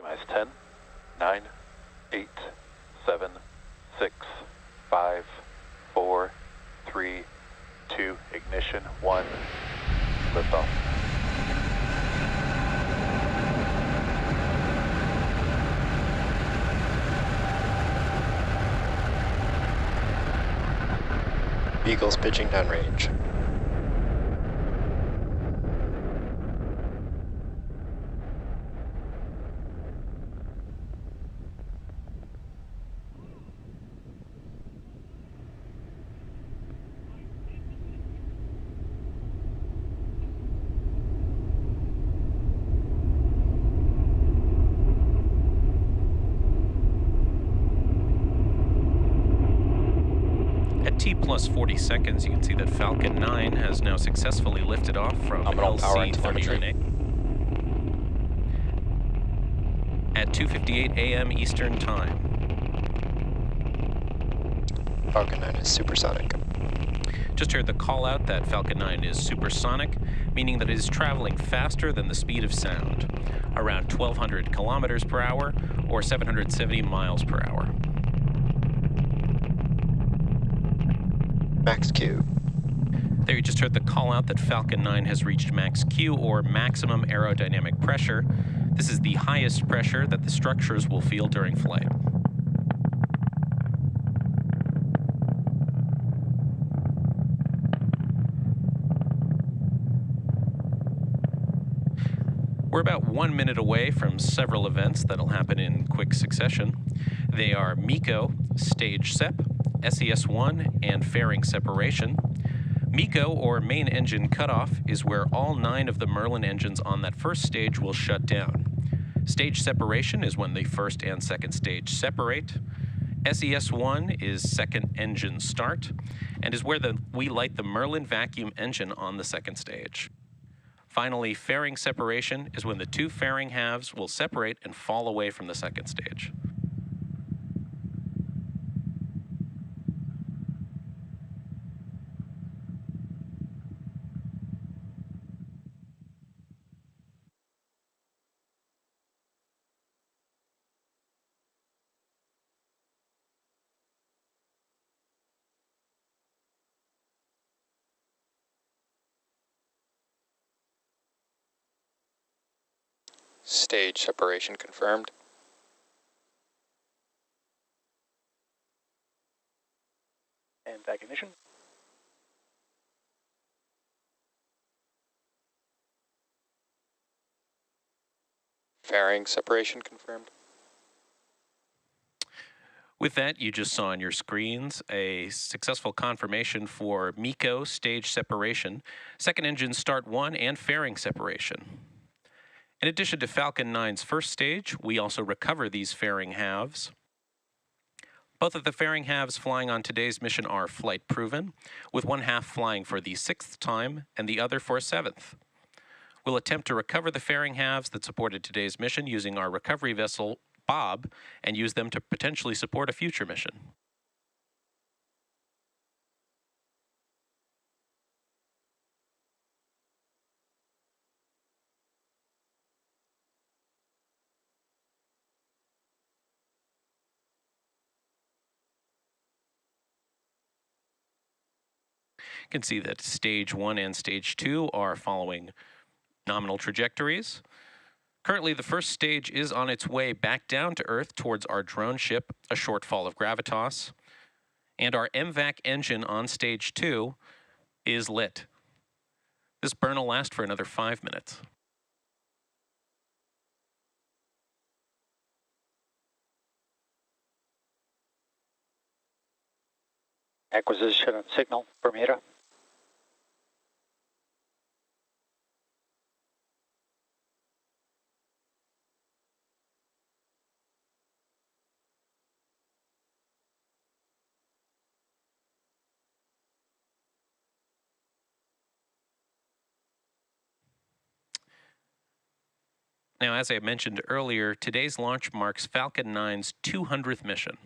T-minus 10, 9, 8, 7, 6, 5, 4, 3, 2, ignition, 1, liftoff. Eagles pitching downrange. At T plus 40 seconds, you can see that Falcon 9 has now successfully lifted off from Nominal power and telemetry. LC-39A at 2:58 a.m. Eastern Time. Falcon 9 is supersonic. Just heard the call out that Falcon 9 is supersonic, meaning that it is traveling faster than the speed of sound, around 1,200 kilometers per hour or 770 miles per hour. Max Q. There you just heard the call out that Falcon 9 has reached max Q, or maximum aerodynamic pressure. This is the highest pressure that the structures will feel during flight. We're about 1 minute away from several events that'll happen in quick succession. They are MECO, stage SEP, SES-1, and fairing separation. MECO, or main engine cutoff, is where all 9 of the Merlin engines on that first stage will shut down. Stage separation is when the first and second stage separate. SES-1 is second engine start, and is where we light the Merlin vacuum engine on the second stage. Finally, fairing separation is when the 2 fairing halves will separate and fall away from the second stage. Stage separation confirmed. And back ignition. Fairing separation confirmed. With that, you just saw on your screens a successful confirmation for MECO stage separation, second engine start 1, and fairing separation. In addition to Falcon 9's first stage, we also recover these fairing halves. Both of the fairing halves flying on today's mission are flight proven, with one half flying for the 6th time and the other for a 7th. We'll attempt to recover the fairing halves that supported today's mission using our recovery vessel, Bob, and use them to potentially support a future mission. You can see that stage 1 and stage 2 are following nominal trajectories. Currently, the first stage is on its way back down to Earth towards our drone ship, a shortfall of gravitas. And our MVAC engine on stage 2 is lit. This burn will last for another 5 minutes. Acquisition and signal, Bermuda. Now, as I mentioned earlier, today's launch marks Falcon 9's 200th mission.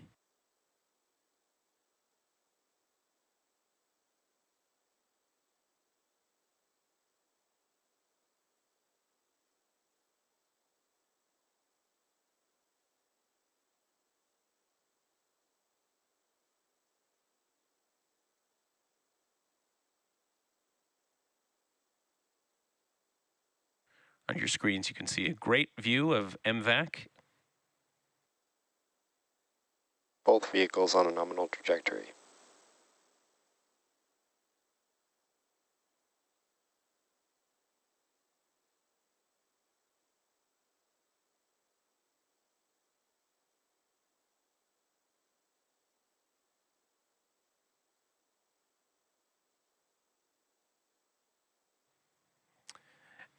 On your screens, you can see a great view of MVAC. Both vehicles on a nominal trajectory.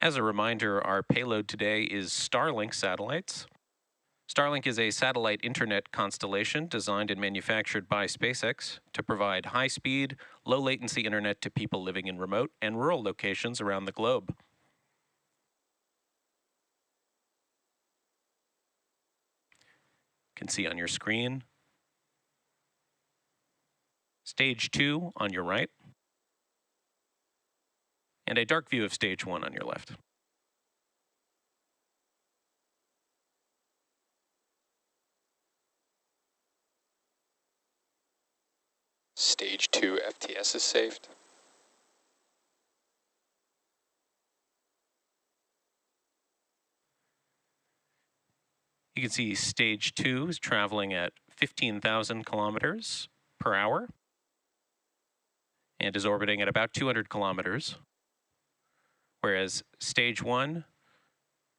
As a reminder, our payload today is Starlink satellites. Starlink is a satellite internet constellation designed and manufactured by SpaceX to provide high-speed, low-latency internet to people living in remote and rural locations around the globe. You can see on your screen Stage 2 on your right, and a dark view of Stage 1 on your left. Stage 2 FTS is saved. You can see Stage 2 is traveling at 15,000 kilometers per hour and is orbiting at about 200 kilometers, whereas Stage 1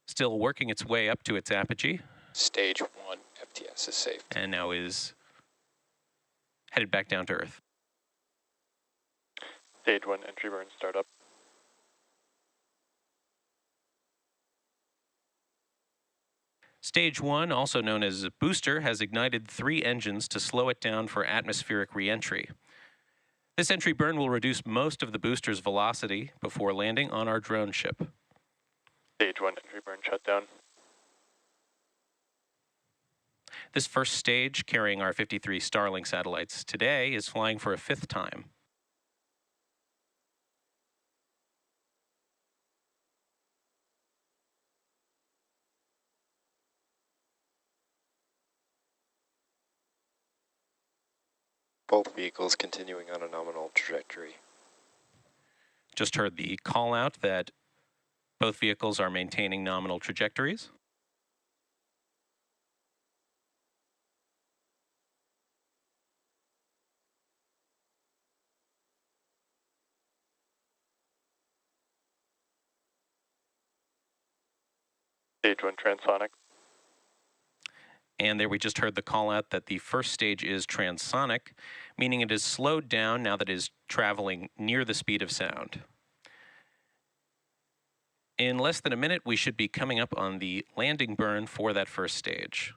still working its way up to its apogee. Stage 1 FTS is saved. And now is headed back down to Earth. Stage 1 entry burn startup. Stage 1, also known as booster, has ignited 3 engines to slow it down for atmospheric re-entry. This entry burn will reduce most of the booster's velocity before landing on our drone ship. Stage 1 entry burn shutdown. This first stage, carrying our 53 Starlink satellites today, is flying for a 5th time. Both vehicles continuing on a nominal trajectory. Just heard the call out that both vehicles are maintaining nominal trajectories. Stage 1 transonic. And there we just heard the call out that the first stage is transonic, meaning it is slowed down now that it is traveling near the speed of sound. In less than a minute, we should be coming up on the landing burn for that first stage.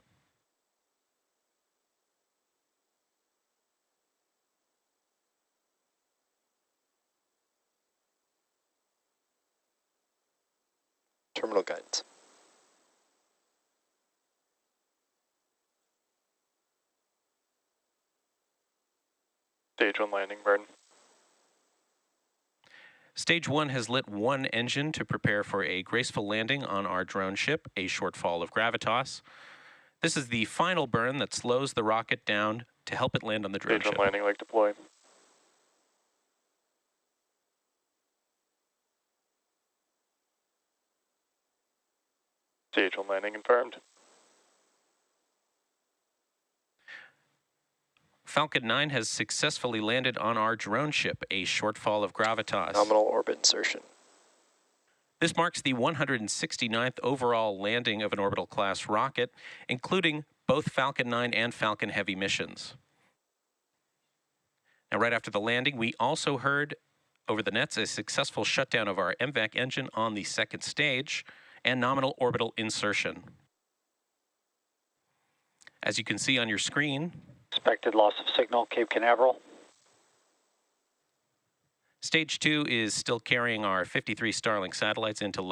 Terminal guidance. Stage 1 landing burn. Stage 1 has lit 1 engine to prepare for a graceful landing on our drone ship, a short fall of gravitas. This is the final burn that slows the rocket down to help it land on the drone Stage 1 ship. landing leg deploy. Stage 1 landing confirmed. Falcon 9 has successfully landed on our drone ship, a short fall of gravitas. Nominal orbit insertion. This marks the 169th overall landing of an orbital class rocket, including both Falcon 9 and Falcon Heavy missions. Now, right after the landing, we also heard over the nets a successful shutdown of our MVAC engine on the second stage and nominal orbital insertion. As you can see on your screen, Expected loss of signal, Cape Canaveral. Stage 2 is still carrying our 53 Starlink satellites into low